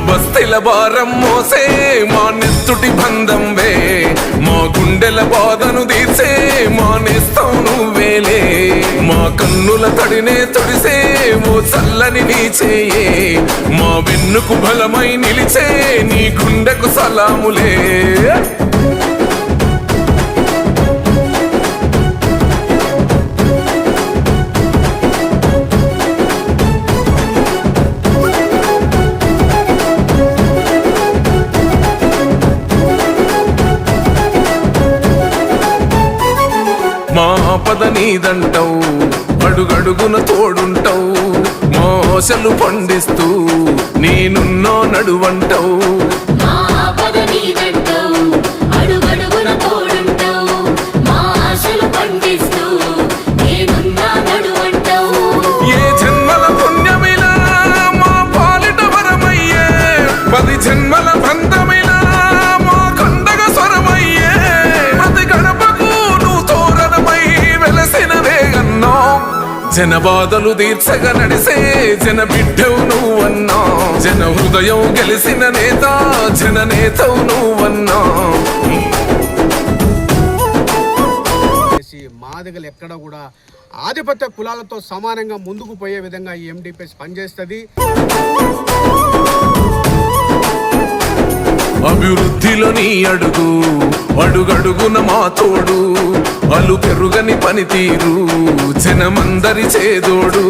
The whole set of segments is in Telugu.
బస్తీల భారం మోసే మా నెత్తుటి బంధం వే, మా గుండెల బాధను తీర్చే మా నేస్తం నువ్వేలే. మా కన్నుల తడినే తొడిసే ఓ చల్లని నీ చేయే, మా వెన్నుకు బలమై నిలిచే నీ గుండెకు సలాములే. మా ఆపద నీదంటావు, అడుగడుగున తోడుంటావు, మా ఆశలు పండిస్తూ నేనున్నో నడువంటావు. ఏ జన్మల పుణ్యమిలా మా పాలిట వరమయ్యే, 10 జన్మల బంధమిలా మా కండగ స్వరమయ్యే. ప్రతి గడపకు నువ్వు తోరణమై వెలసినవే అన్నా, జన బాధలు తీర్చగా నడిసే జన బిడ్డవు నువ్వన్నా. జన హృదయం గెలిసిన నేత జన నేతవు నువ్వన్నా. మాదిగలు ఎక్కడ కూడా ఆధిపత్య కులాలతో సమానంగా ముందుకు పోయే విధంగా ఈ ఎండిపిఎస్ పనిచేస్తుంది. అభివృద్ధిలో నీ అడుగు అడుగడుగున మా తోడు, అలు పెరుగని పనితీరు జనమందరి చేదోడు.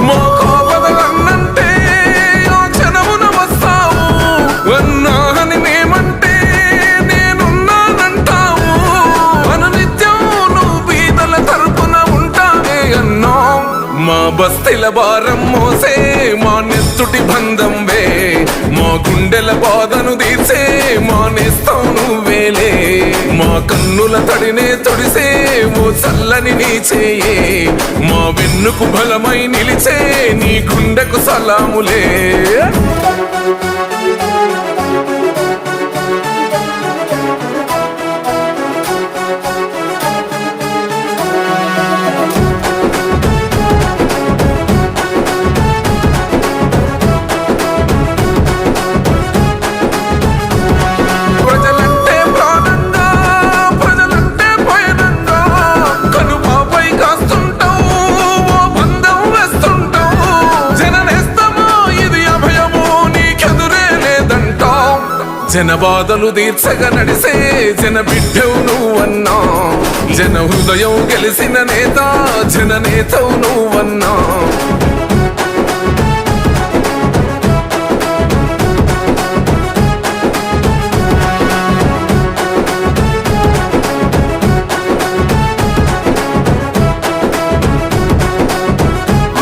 మా కాపదలన్నంటే ఆ జనమున వస్తావు, అన్నా అని మేమంటే నేనున్నానంటావు. అనునిత్యం నువ్వు బీదల తరపున ఉంటావే అన్నా. మా బస్తీల భారం మోసే మా నెత్తుటి బంధం వే, మా గుండెల బాధను తీర్చే మా నేస్తం నువ్వేలే. మా కన్నుల తడినే తొడిసే ఓ చల్లని నీ చేయే, మా వెన్నుకు బలమై నిలిచే నీ గుండెకు సలాములే. జన బాధలు తీర్చగా నడిసే జన బిడ్డవు నువ్వన్నా. జన హృదయం గెలిసిన నేత జన నేతవు నువ్వన్నా.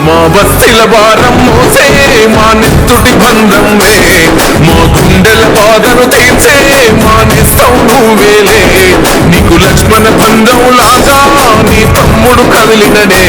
మా బస్తీల భారం మోసే మా నెత్తుటి బంధం వే, మా గుండెల బాధను తీర్చే మా నేస్తం నువ్వేలే. నీకు లక్ష్మణ బంధం లాగా నీ తమ్ముడు కదిలిననే.